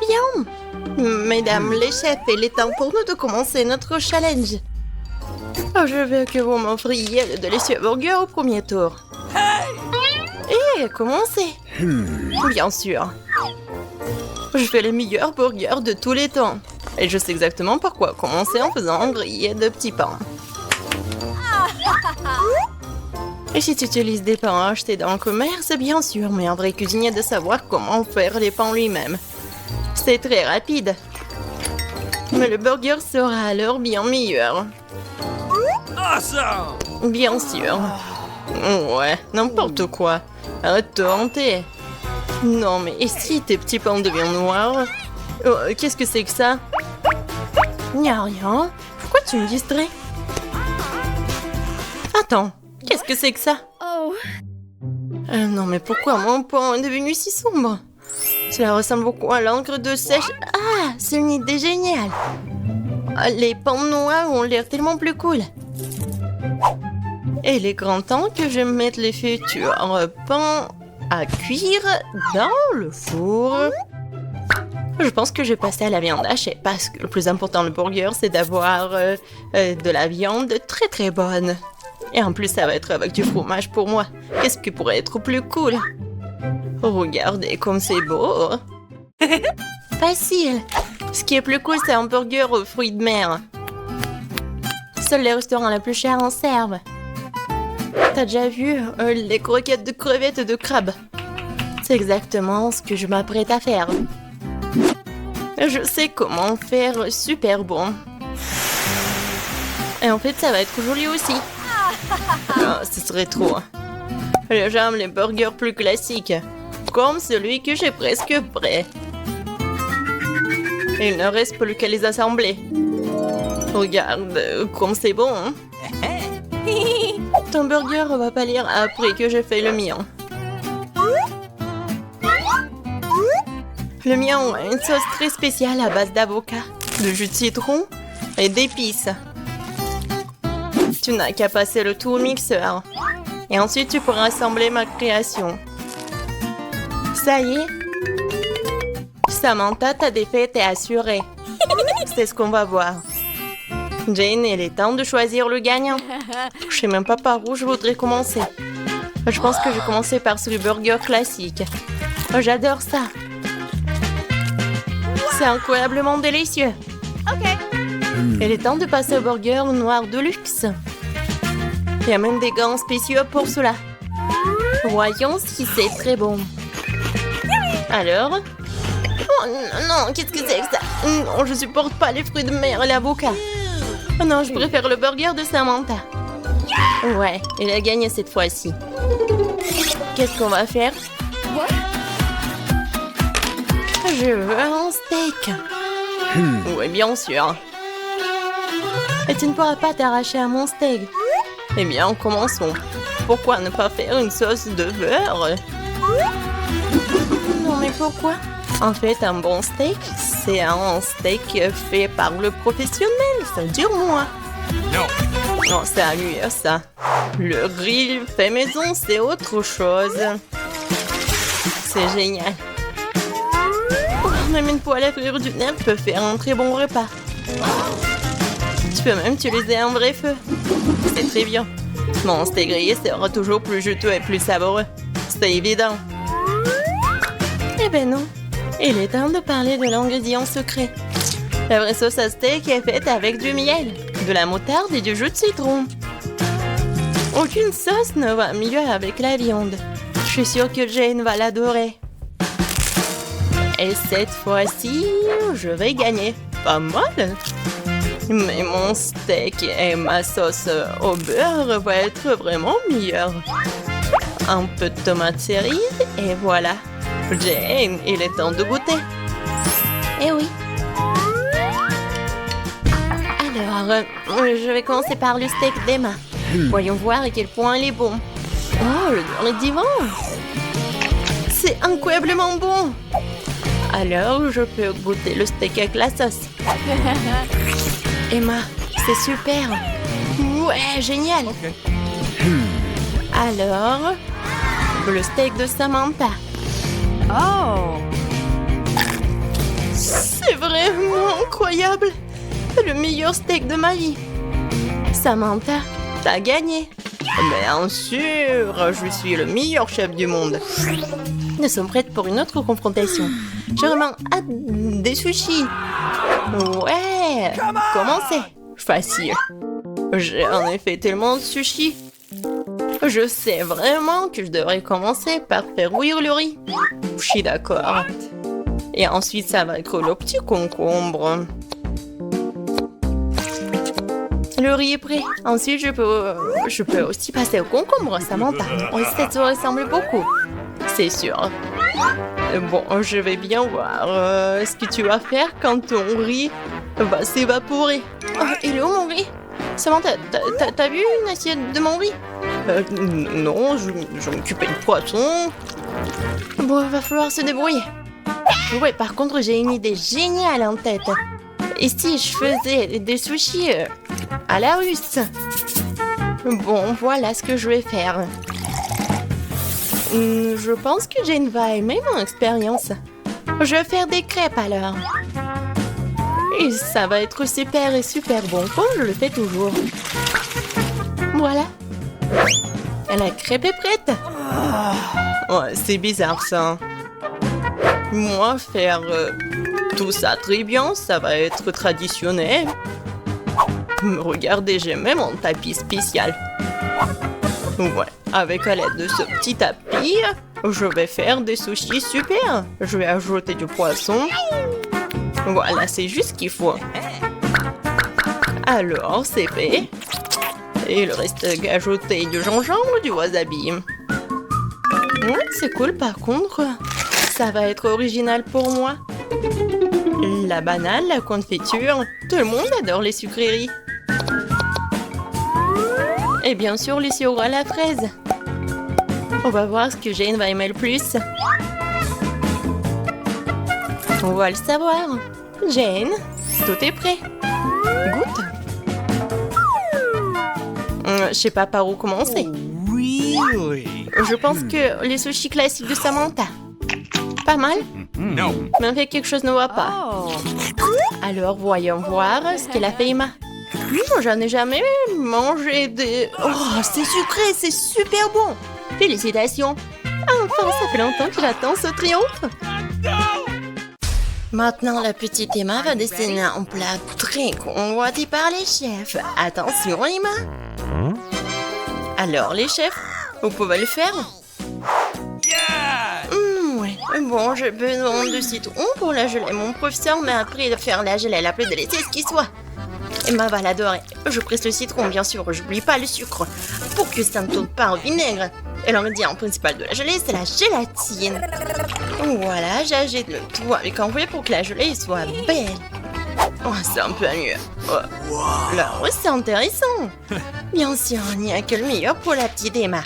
Bien. Mesdames les chefs, il est temps pour nous de commencer notre challenge. Oh, je veux que vous m'offriez le délicieux burger au premier tour. Et commencez. Bien sûr. Je fais les meilleurs burgers de tous les temps. Et je sais exactement par quoi commencer en faisant griller de petits pains. Et si tu utilises des pains achetés dans le commerce, bien sûr, mais un vrai cuisinier de savoir comment faire les pains lui-même. C'est très rapide. Mais le burger sera alors bien meilleur. Bien sûr. Ouais, n'importe quoi. Tentez. Non, mais et si tes petits pains deviennent noirs? Qu'est-ce que c'est que ça? Y a rien. Pourquoi tu me distrais? Attends, qu'est-ce que c'est que ça? Non, mais pourquoi mon pain est devenu si sombre? Cela ressemble beaucoup à l'encre de sèche. Ah, c'est une idée géniale. Les pains noirs ont l'air tellement plus cool. Et il est grand temps que je mette les futurs pains à cuire dans le four. Je pense que je vais passer à la viande hachée parce que le plus important dans le burger, c'est d'avoir de la viande très très bonne. Et en plus, ça va être avec du fromage pour moi. Qu'est-ce qui pourrait être plus cool? Regardez comme c'est beau. Facile. Ce qui est plus cool, c'est un burger aux fruits de mer. Seuls les restaurants les plus chers en servent. T'as déjà vu les croquettes de crevettes et de crabes? C'est exactement ce que je m'apprête à faire. Je sais comment faire super bon. Et en fait, ça va être joli aussi. Oh, ce serait trop. J'aime les burgers plus classiques, comme celui que j'ai presque prêt. Il ne reste plus qu'à les assembler. Regarde comme c'est bon. Ton burger va pâlir après que j'ai fait le mien. Le mien a une sauce très spéciale à base d'avocat, de jus de citron et d'épices. Tu n'as qu'à passer le tout au mixeur. Et ensuite, tu pourras assembler ma création. Ça y est. Samantha, ta défaite est assurée. C'est ce qu'on va voir. Jane, il est temps de choisir le gagnant. Je sais même pas par où je voudrais commencer. Je pense que je vais commencer par ce burger classique. J'adore ça. C'est incroyablement délicieux. Il est temps de passer au burger noir de luxe. Il y a même des gants spéciaux pour cela. Voyons si c'est très bon. Alors? Oh non, qu'est-ce que c'est que ça? Non, je supporte pas les fruits de mer et l'avocat. Oh non, je préfère le burger de Samantha. Ouais, il a gagné cette fois-ci. Qu'est-ce qu'on va faire? Je veux un steak. Oui, bien sûr. Et tu ne pourras pas t'arracher à mon steak. Eh bien, commençons. Pourquoi ne pas faire une sauce de beurre? Non, mais pourquoi? En fait, un bon steak, c'est un steak fait par le professionnel. Ça dure moins. Non, sérieux, ça. Le grill fait maison, c'est autre chose. C'est génial. Oh, même une poêle à frire du nerf peut faire un très bon repas. Tu peux même utiliser un vrai feu. C'est très bien. Mon steak grillé sera toujours plus juteux et plus savoureux. C'est évident. Eh ben non. Il est temps de parler de l'ingrédient secret. La vraie sauce à steak est faite avec du miel, de la moutarde et du jus de citron. Aucune sauce ne va mieux avec la viande. Je suis sûre que Jane va l'adorer. Et cette fois-ci, je vais gagner. Pas mal. Mais mon steak et ma sauce au beurre vont être vraiment meilleurs. Un peu de tomate cerise et voilà. Jane, il est temps de goûter. Eh oui. Alors, je vais commencer par le steak d'Emma. Voyons voir à quel point il est bon. Oh, l'odeur est divin. C'est incroyablement bon. Alors, je peux goûter le steak avec la sauce. Emma, c'est super. Ouais, génial. Alors, le steak de Samantha. Oh. incroyable! Le meilleur steak de ma vie! Samantha, t'as gagné! Bien sûr, je suis le meilleur chef du monde! Nous sommes prêtes pour une autre confrontation. J'ai vraiment hâte des sushis! Ouais! Commencez! Facile! J'ai en effet tellement de sushis! Je sais vraiment que je devrais commencer par faire bouillir le riz. Je suis d'accord. Et ensuite, ça va être le petit concombre. Le riz est prêt. Ensuite, je peux aussi passer au concombre, Samantha. Oui, ça te ressemble beaucoup. C'est sûr. Bon, je vais bien voir ce que tu vas faire quand ton riz va s'évaporer. Oh, il est où mon riz? Samantha, t'as vu une assiette de mon riz? Non, je m'occupais du poisson. Bon, il va falloir se débrouiller. Ouais, par contre, j'ai une idée géniale en tête. Et si je faisais des sushis à la russe? Bon, voilà ce que je vais faire. Je pense que Jane va aimer mon expérience. Je vais faire des crêpes alors. Et ça va être super et super bon, comme je le fais toujours. Voilà. La crêpe est prête. Ouais, c'est bizarre ça. Moi, faire tout ça très bien, ça va être traditionnel. Regardez, j'ai même un tapis spécial. Ouais, avec à l'aide de ce petit tapis, je vais faire des sushis super. Je vais ajouter du poisson. Voilà, c'est juste ce qu'il faut. Alors, c'est fait. Et le reste, ajouter du gingembre, du wasabi. Ouais, c'est cool, par contre, ça va être original pour moi. La banane, la confiture, tout le monde adore les sucreries. Et bien sûr, les sirops à la fraise. On va voir ce que Jane va aimer le plus. On va le savoir. Jane, tout est prêt. Goûte. Je sais pas par où commencer. Je pense que les sushis classiques de Samantha. Pas mal? Non. Mais en fait, quelque chose ne va pas. Alors, voyons voir ce qu'elle a fait Emma. J'en ai jamais mangé des... Oh, c'est sucré, c'est super bon. Félicitations. Enfin, ça fait longtemps que j'attends ce triomphe. Maintenant, la petite Emma va dessiner un plat très convoité par les chefs. Attention, Emma. Alors, les chefs, vous pouvez le faire? Ouais. Bon, j'ai besoin de citron pour la gelée. Mon professeur m'a appris de faire la gelée la plus délicieuse qui soit. Emma va l'adorer. Je presse le citron, bien sûr. J'oublie pas le sucre pour que ça ne tourne pas au vinaigre. Et l'ingrédient principal de la gelée, c'est la gélatine. Voilà, j'agite le tout avec un fouet pour que la gelée soit belle. Oh, c'est un peu mieux. Oh. Là, c'est intéressant. Bien sûr, il n'y a que le meilleur pour la petite Emma.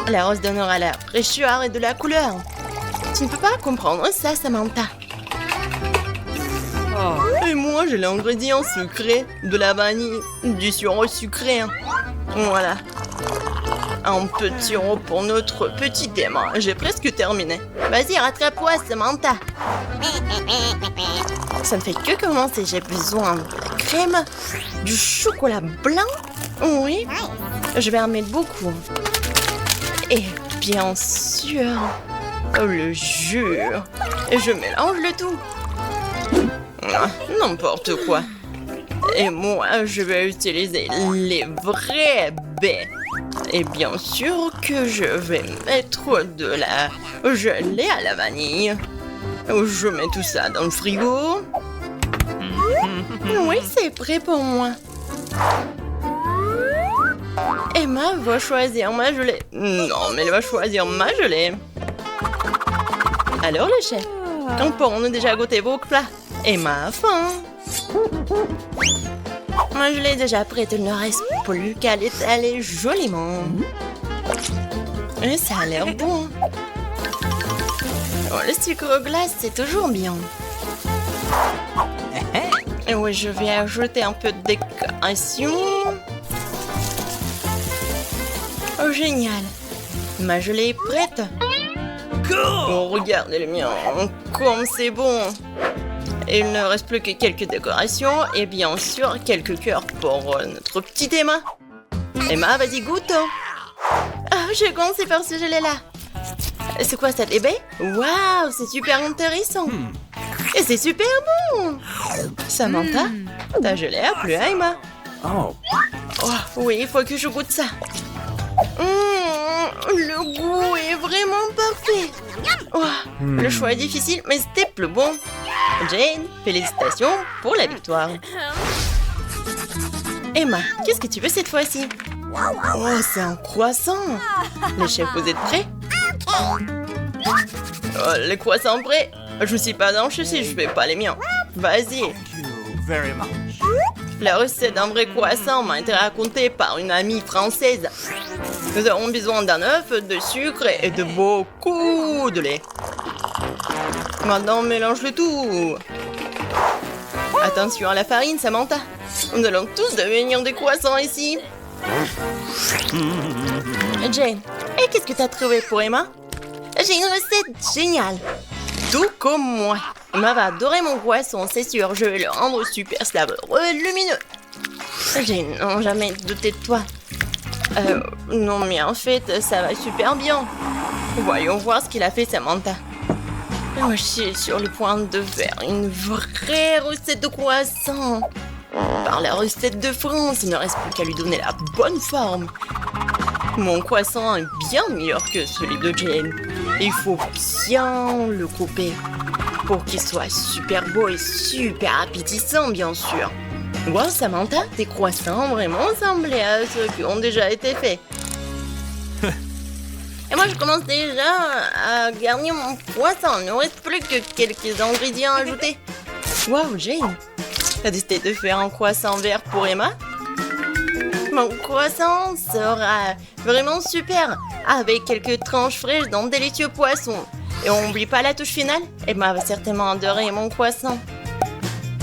La rose donnera la fraîcheur et de la couleur. Tu ne peux pas comprendre ça, Samantha. Et moi, j'ai l'ingrédient secret de la vanille, du sirop sucré. Voilà. Un petit sirop pour notre petite Emma. J'ai presque terminé. Vas-y, rattrape-toi, Samantha. Ça ne fait que commencer. J'ai besoin de la crème, du chocolat blanc. Oui. Je vais en mettre beaucoup. Et bien sûr, le jus. Et je mélange le tout. N'importe quoi. Et moi, je vais utiliser les vrais baies. Et bien sûr que je vais mettre de la gelée à la vanille. Je mets tout ça dans le frigo. Oui, c'est prêt pour moi. Emma va choisir ma gelée. Non, mais elle va choisir ma gelée. Alors, les chefs, pourrons-nous déjà goûter vos plats? Emma a faim. Moi, je l'ai déjà prête, il ne reste plus qu'à l'étaler joliment. Et ça a l'air bon. Oh, le sucre glace, c'est toujours bien. Et oui, je vais ajouter un peu de décoration. Oh, génial. Ma gelée est prête. Oh, regardez le mien. comme c'est bon! Il ne reste plus que quelques décorations et bien sûr quelques cœurs pour notre petite Emma. Emma, vas-y, goûte! Ah, je commence par ce gelé-là. C'est quoi cette ébé? Waouh, c'est super intéressant! Et c'est super bon! Samantha, ta gelée a plu à Emma. Oh, oui, il faut que je goûte ça. Le goût est vraiment parfait. Oh, le choix est difficile, mais c'était plus bon. Jane, félicitations pour la victoire. Emma, qu'est-ce que tu veux cette fois-ci? Oh, c'est un croissant. Les chefs, vous êtes prêts? Oh, les croissants prêts? Je suis pas dans si je fais pas les miens. Vas-y. La recette d'un vrai croissant m'a été racontée par une amie française. Nous avons besoin d'un œuf, de sucre et de beaucoup de lait. Maintenant, on mélange le tout. Attention à la farine, Samantha. Nous allons tous devenir des croissants ici. Jane, et qu'est-ce que tu as trouvé pour Emma? J'ai une recette géniale. Tout comme moi. Emma va adorer mon croissant, c'est sûr. Je vais le rendre super savoureux et lumineux. Jane, non, jamais douté de toi. Non, mais en fait, ça va super bien. Voyons voir ce qu'il a fait, Samantha. Moi, je suis sur le point de faire une vraie recette de croissant. Par la recette de France, il ne reste plus qu'à lui donner la bonne forme. Mon croissant est bien meilleur que celui de Jane. Il faut bien le couper pour qu'il soit super beau et super appétissant, bien sûr. Wow, Samantha, tes croissants vraiment ressemblent à ceux qui ont déjà été faits. Et moi, je commence déjà à garnir mon poisson. Il ne reste plus que quelques ingrédients ajoutés. Wow, Jane, t'as décidé de faire un croissant vert pour Emma? Mon croissant sera vraiment super, avec quelques tranches fraîches d'un délicieux poisson. Et on n'oublie pas la touche finale, Emma va certainement adorer mon croissant.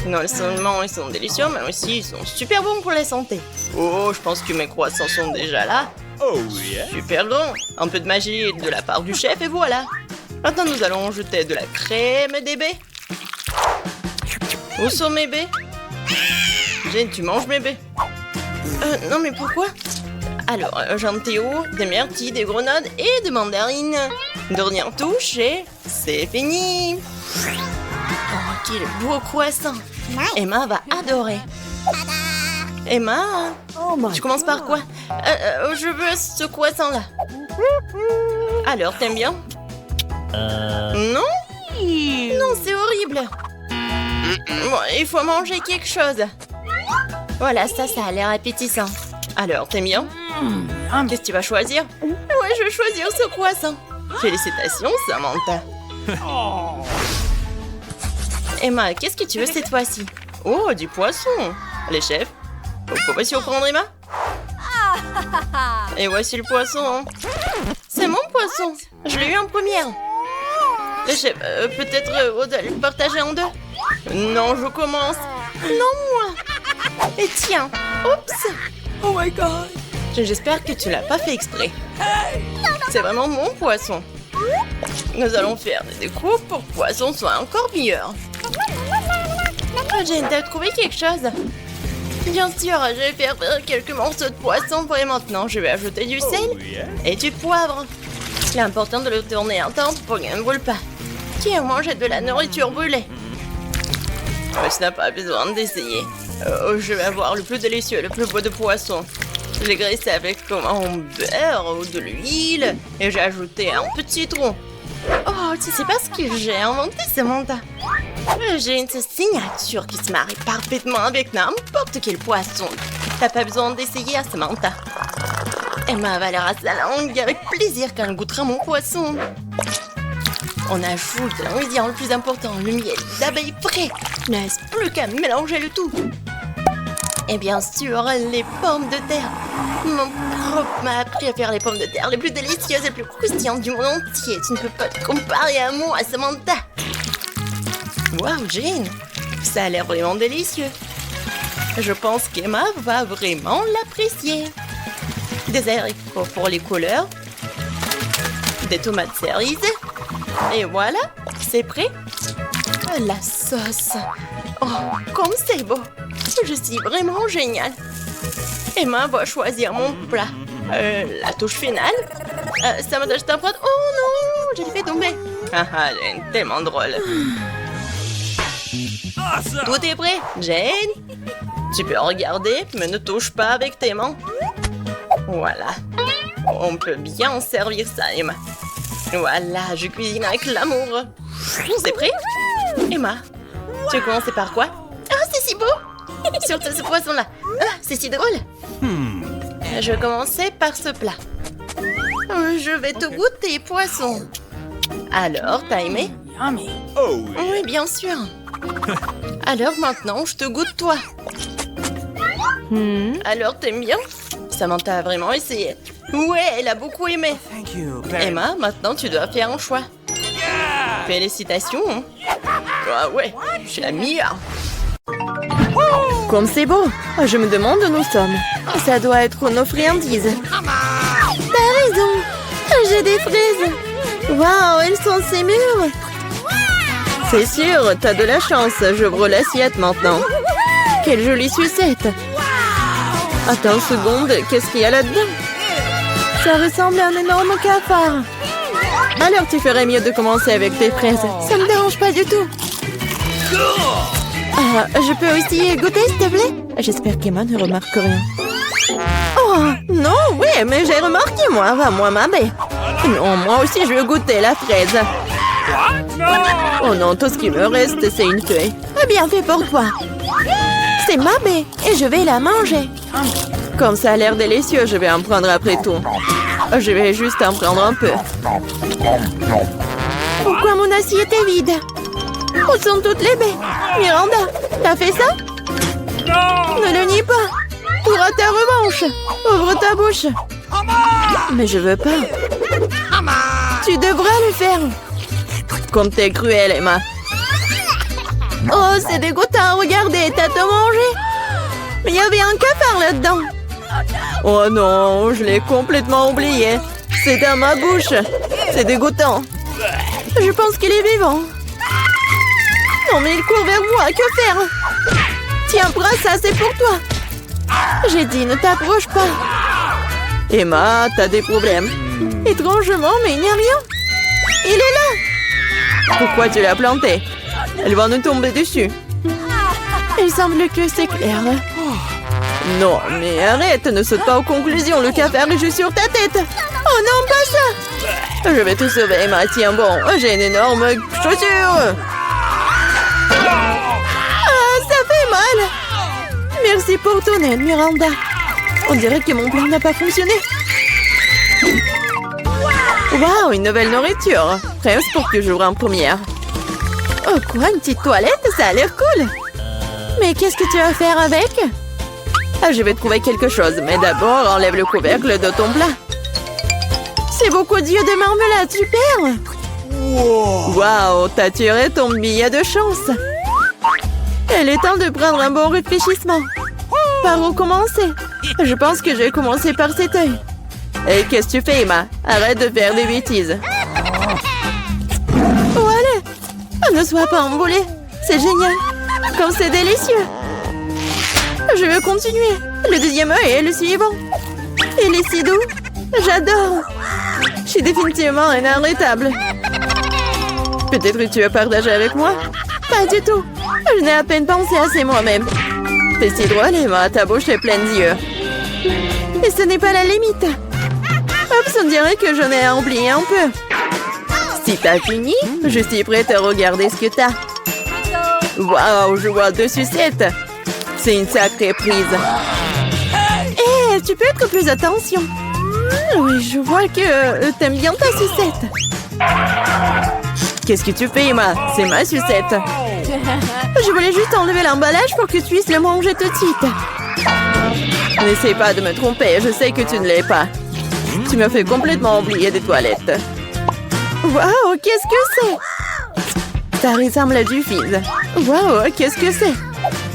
Non seulement ils sont délicieux, mais aussi ils sont super bons pour la santé. Oh, je pense que mes croissants sont déjà là. Oh yeah. Super grand. Un peu de magie de la part du chef et voilà. Maintenant nous allons ajouter de la crème et des baies. Où sont mes baies? Jane, tu manges mes baies? Non mais pourquoi? Alors, j'en théo, des myrtilles, des grenades et des mandarines. Dernière touche et c'est fini. Oh, quel beau croissant. Emma va adorer. Emma, tu commences par quoi? Je veux ce croissant-là. Alors, t'aimes bien? Non? Non, c'est horrible. Bon, il faut manger quelque chose. Voilà, ça a l'air appétissant. Alors, t'aimes bien? Qu'est-ce que tu vas choisir? Ouais, je vais choisir ce croissant. Félicitations, Samantha. Emma, qu'est-ce que tu veux cette fois-ci? Oh, du poisson. Les chefs, vous pouvez surprendre Emma? Et voici le poisson. C'est mon poisson. Je l'ai eu en première. Les chefs, peut-être vous allez le partager en deux? Non, je commence. Non, moi. Et tiens, oups. Oh my god. J'espère que tu l'as pas fait exprès. C'est vraiment mon poisson. Nous allons faire des découpes pour que le poisson soit encore meilleur. Jane, t'as trouvé quelque chose? Bien sûr, je vais faire quelques morceaux de poisson pour maintenant. Je vais ajouter du sel et du poivre. Il est important de le tourner un temps pour qu'il ne brûle pas. Qui a mangé de la nourriture brûlée? Tu n'as pas besoin d'essayer. Je vais avoir le plus délicieux, le plus beau de poisson. Je l'ai graissé avec comme un beurre ou de l'huile et j'ai ajouté un petit citron. Oh, tu sais pas ce que j'ai inventé, Samantha? J'ai une signature qui se marie parfaitement avec n'importe quel poisson. T'as pas besoin d'essayer, Samantha. Emma avalera sa langue avec plaisir quand elle goûtera mon poisson. On ajoute l'ingrédient le plus important, le miel d'abeille frais. Il ne reste plus qu'à mélanger le tout. Et bien sûr, les pommes de terre. Mon prof m'a appris à faire les pommes de terre les plus délicieuses et les plus croustillantes du monde entier. Tu ne peux pas te comparer à moi, Samantha. Wow, Jane, ça a l'air vraiment délicieux. Je pense qu'Emma va vraiment l'apprécier. Des haricots pour les couleurs. Des tomates cerises. Et voilà, c'est prêt. La sauce. Oh, comme c'est beau. Je suis vraiment géniale. Emma va choisir mon plat. La touche finale. Ça m'attache ta prod. Oh non, je l'ai fait tomber. Ah, elle est tellement drôle. Tout est prêt, Jane? Tu peux regarder, mais ne touche pas avec tes mains. Voilà. On peut bien servir ça, Emma. Voilà, je cuisine avec l'amour. C'est prêt? Emma, tu veux commencer par quoi? Ah, c'est si beau! Surtout ce poisson-là. Ah, c'est si drôle. Je vais commencer par ce plat. Je vais te goûter, poisson. Alors, t'as aimé? Oui, bien sûr. Alors maintenant, je te goûte toi. Alors, t'aimes bien? Samantha a vraiment essayé. Ouais, elle a beaucoup aimé. Emma, maintenant, tu dois faire un choix. Félicitations. Ah ouais, je suis la meilleure. Comme c'est beau. Je me demande où nous sommes. Ça doit être nos friandises. T'as raison. J'ai des fraises. Waouh, elles sont si mûres. C'est sûr, t'as de la chance. J'ouvre l'assiette maintenant. Quelle jolie sucette. Attends une seconde, qu'est-ce qu'il y a là-dedans? Ça ressemble à un énorme cafard. Alors tu ferais mieux de commencer avec tes fraises. Ça me dérange pas du tout. Ah, je peux aussi goûter, s'il te plaît? J'espère qu'Emma ne remarque rien. Oh, non, oui, mais j'ai remarqué, moi. Va, moi, ma bête. Non, moi aussi, je veux goûter la fraise. Oh non, tout ce qui me reste, c'est une feuille. Bien fait pour toi. C'est ma baie et je vais la manger. Comme ça a l'air délicieux, je vais en prendre après tout. Je vais juste en prendre un peu. Pourquoi mon assiette est vide? Où sont toutes les baies? Miranda, t'as fait ça? Ne le nie pas. Tu auras ta revanche. Ouvre ta bouche. Mais je veux pas. Tu devras le faire. Comme t'es cruelle, Emma. Oh, c'est dégoûtant. Regardez, t'as tout mangé. Mais il y avait un cafard là-dedans. Oh non, je l'ai complètement oublié. C'est dans ma bouche. C'est dégoûtant. Je pense qu'il est vivant. Non, mais il court vers moi. Que faire? Tiens, prends ça, c'est pour toi. J'ai dit, ne t'approche pas. Emma, t'as des problèmes. Étrangement, mais il n'y a rien. Il est là. Pourquoi tu l'as planté? Elle va nous tomber dessus. Il semble que c'est clair. Non, mais arrête, ne saute pas aux conclusions. Le cafard est juste sur ta tête. Oh non, pas ça. Je vais te sauver, Emma. Tiens, bon, j'ai une énorme chaussure. Ah, ça fait mal. Merci pour ton aide, Miranda. On dirait que mon plan n'a pas fonctionné. Waouh, une nouvelle nourriture. Presque pour que j'ouvre en première. Oh quoi, une petite toilette? Ça a l'air cool. Mais qu'est-ce que tu vas faire avec? Ah, je vais trouver quelque chose, mais d'abord, enlève le couvercle de ton plat. C'est beaucoup d'yeux de marmelade, super. Waouh, t'as tiré ton billet de chance. Il est temps de prendre un bon réfléchissement. Par où commencer? Je pense que je vais commencer par cet œil. Et qu'est-ce que tu fais, Emma? Arrête de faire des bêtises. Oh, allez. Ne sois pas emballée. C'est génial. Comme c'est délicieux. Je veux continuer. Le deuxième œil est le suivant. Il est si doux. J'adore. Je suis définitivement inarrêtable. Peut-être que tu veux partager avec moi? Pas du tout. Je n'ai à peine pensé à c'est moi-même. C'est si drôle, Emma. Ta bouche est pleine d'yeux. Et ce n'est pas la limite. Oups, on dirait que j'en ai oublié un peu. Si t'as fini, je suis prête à regarder ce que t'as. Waouh, je vois 2 sucettes. C'est une sacrée prise. Hé, tu peux être plus attention. Oui, je vois que t'aimes bien ta sucette. Qu'est-ce que tu fais, Emma? C'est ma sucette. Je voulais juste enlever l'emballage pour que tu puisses le manger tout de suite. N'essaie pas de me tromper, je sais que tu ne l'es pas. Tu m'as fait complètement oublier des toilettes. Waouh, qu'est-ce que c'est? Ça ressemble à du fizz. Waouh, qu'est-ce que c'est?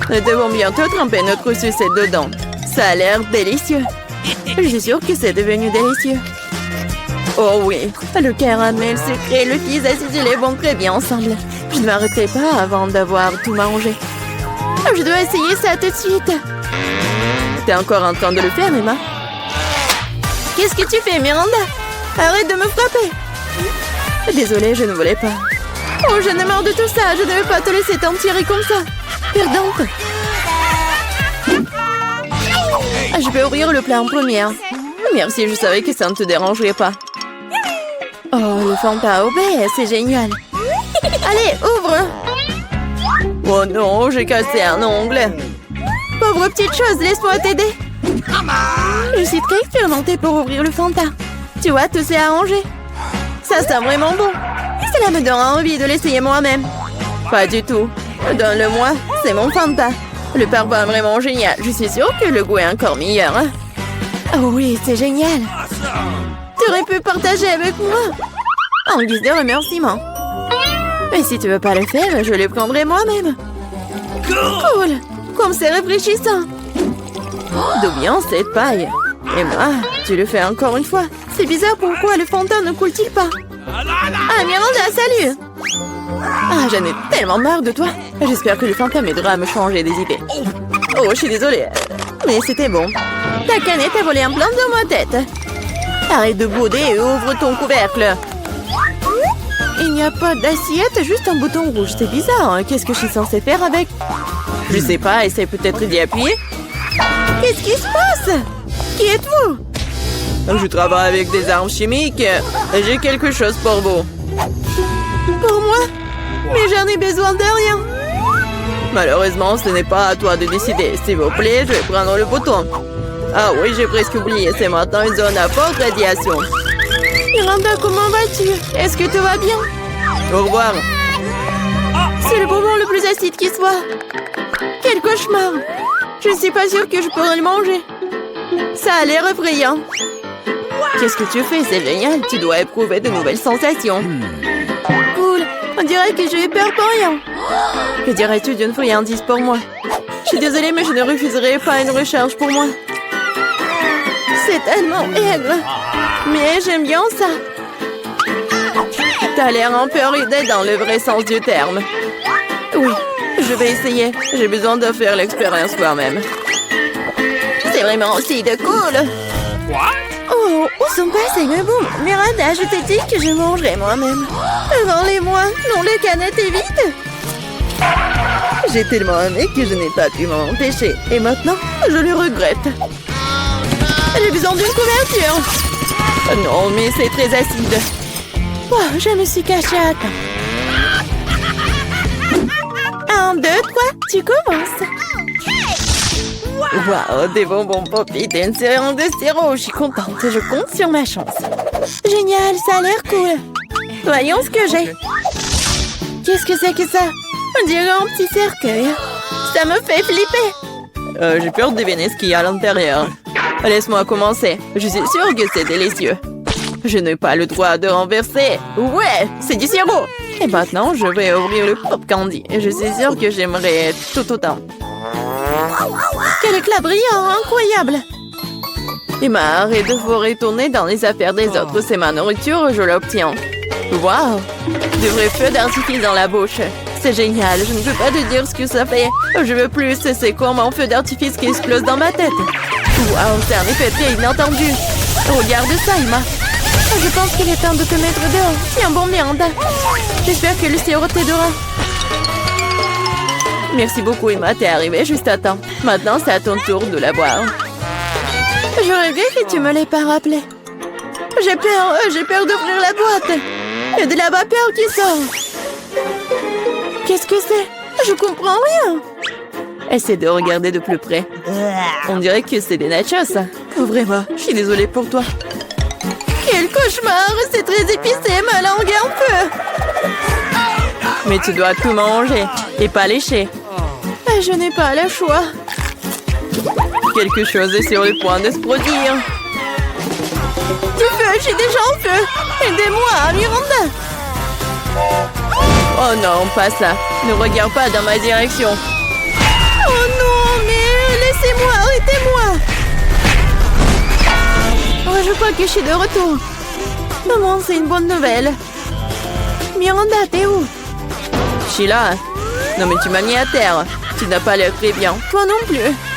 Nous devons bientôt tremper notre sucette dedans. Ça a l'air délicieux. Je suis sûre que c'est devenu délicieux. Oh oui, le caramel sucré et le fizz acidulé vont très bien ensemble. Je ne m'arrêterai pas avant d'avoir tout mangé. Je dois essayer ça tout de suite. T'es encore en train de le faire, Emma? Qu'est-ce que tu fais, Miranda? Arrête de me frapper. Désolée, je ne voulais pas. Oh, j'en ai marre de tout ça. Je ne vais pas te laisser t'en tirer comme ça. Perdante. Je vais ouvrir le plat en première. Merci, je savais que ça ne te dérangerait pas. Oh, le Fanta au baie, c'est génial. Allez, ouvre. Oh non, j'ai cassé un ongle. Pauvre petite chose, laisse-moi t'aider. Je suis très expérimentée pour ouvrir le Fanta. Tu vois, tout s'est arrangé. Ça sent vraiment bon. Cela me donne envie de l'essayer moi-même. Pas du tout. Donne-le-moi, c'est mon Fanta. Le parfum est vraiment génial. Je suis sûre que le goût est encore meilleur. Oh oui, c'est génial. Tu aurais pu partager avec moi. En guise de remerciement. Mais si tu veux pas le faire, je le prendrai moi-même. Cool. Comme c'est rafraîchissant. D'où vient cette paille? Emma, tu le fais encore une fois. C'est bizarre, pourquoi le Fanta ne coule-t-il pas? Ah, Miranda, salut. Ah, j'en ai tellement marre de toi. J'espère que le Fanta m'aidera à me changer des idées. Oh, je suis désolée. Mais c'était bon. Ta canette a volé un plan dans ma tête. Arrête de bouder et ouvre ton couvercle. Il n'y a pas d'assiette, juste un bouton rouge. C'est bizarre, hein? Qu'est-ce que je suis censée faire avec? Je sais pas, essaie peut-être d'y appuyer. Qu'est-ce qui se passe? Qui êtes-vous? Je travaille avec des armes chimiques. J'ai quelque chose pour vous. Pour moi? Mais j'en ai besoin de rien. Malheureusement, ce n'est pas à toi de décider. S'il vous plaît, je vais prendre le bouton. Ah oui, j'ai presque oublié. C'est maintenant une zone à forte radiation. Miranda, comment vas-tu? Est-ce que tout va bien? Au revoir. C'est le bonbon le plus acide qui soit. Quel cauchemar. Je ne suis pas sûre que je pourrais le manger. Ça a l'air effrayant. Qu'est-ce que tu fais? C'est génial. Tu dois éprouver de nouvelles sensations. Cool. On dirait que j'ai eu peur pour rien. Que dirais-tu d'une friandise pour moi? Je suis désolée, mais je ne refuserai pas une recharge pour moi. C'est tellement aigre. Mais j'aime bien ça. T'as l'air un peu ridée dans le vrai sens du terme. Oui, je vais essayer. J'ai besoin de faire l'expérience moi-même. C'est vraiment aussi de cool. Oh, où sont passés mes boules? Miranda, je t'ai dit que je mangerais moi-même. Rends-les-moi. Non, le canette est vide. J'ai tellement aimé que je n'ai pas pu m'en empêcher. Et maintenant, je le regrette. J'ai besoin d'une couverture. Non, mais c'est très acide. Oh, je me suis cachée à temps. 1, 2, 3, tu commences. Wow, des bonbons Poppy, t'es une série de sirop. Je suis contente, je compte sur ma chance. Génial, ça a l'air cool. Voyons ce que j'ai. Qu'est-ce que c'est que ça? On dirait un petit cercueil. Ça me fait flipper. J'ai peur de deviner ce qu'il y a à l'intérieur. Laisse-moi commencer. Je suis sûre que c'est délicieux. Je n'ai pas le droit de renverser. Ouais, c'est du sirop. Et maintenant, je vais ouvrir le pop candy. Et je suis sûre que j'aimerais tout autant. Quel éclat brillant, incroyable. Emma, arrête de vous retourner dans les affaires des autres. C'est ma nourriture, je l'obtiens. Waouh, de vrais feux d'artifice dans la bouche. C'est génial, je ne peux pas te dire ce que ça fait. Je veux plus, c'est comme un feu d'artifice qui explose dans ma tête. Waouh, c'est un effet très inattendu. Regarde ça, Emma. Je pense qu'il est temps de te mettre dehors. Tiens bon, Miranda. J'espère que le sirop t'aidera. Merci beaucoup, Emma. T'es arrivée juste à temps. Maintenant, c'est à ton tour de la boire. J'aurais vu que tu me l'aies pas rappelé. J'ai peur d'ouvrir la boîte. Il y a de la vapeur qui sort. Qu'est-ce que c'est? Je comprends rien. Essaie de regarder de plus près. On dirait que c'est des nachos. Ouvrez-moi, je suis désolée pour toi. Quel cauchemar! C'est très épicé, ma langue est en feu. Mais tu dois tout manger et pas lécher. Je n'ai pas le choix. Quelque chose est sur le point de se produire. Du feu, je suis déjà en feu. Aidez-moi, Miranda. Oh non, pas ça. Ne regarde pas dans ma direction. Oh non, mais laissez-moi, arrêtez-moi. Oh, je crois que je suis de retour. Maman, c'est une bonne nouvelle. Miranda, t'es où? Sheila, non mais tu m'as mis à terre. Tu n'as pas l'air très bien. Toi non plus.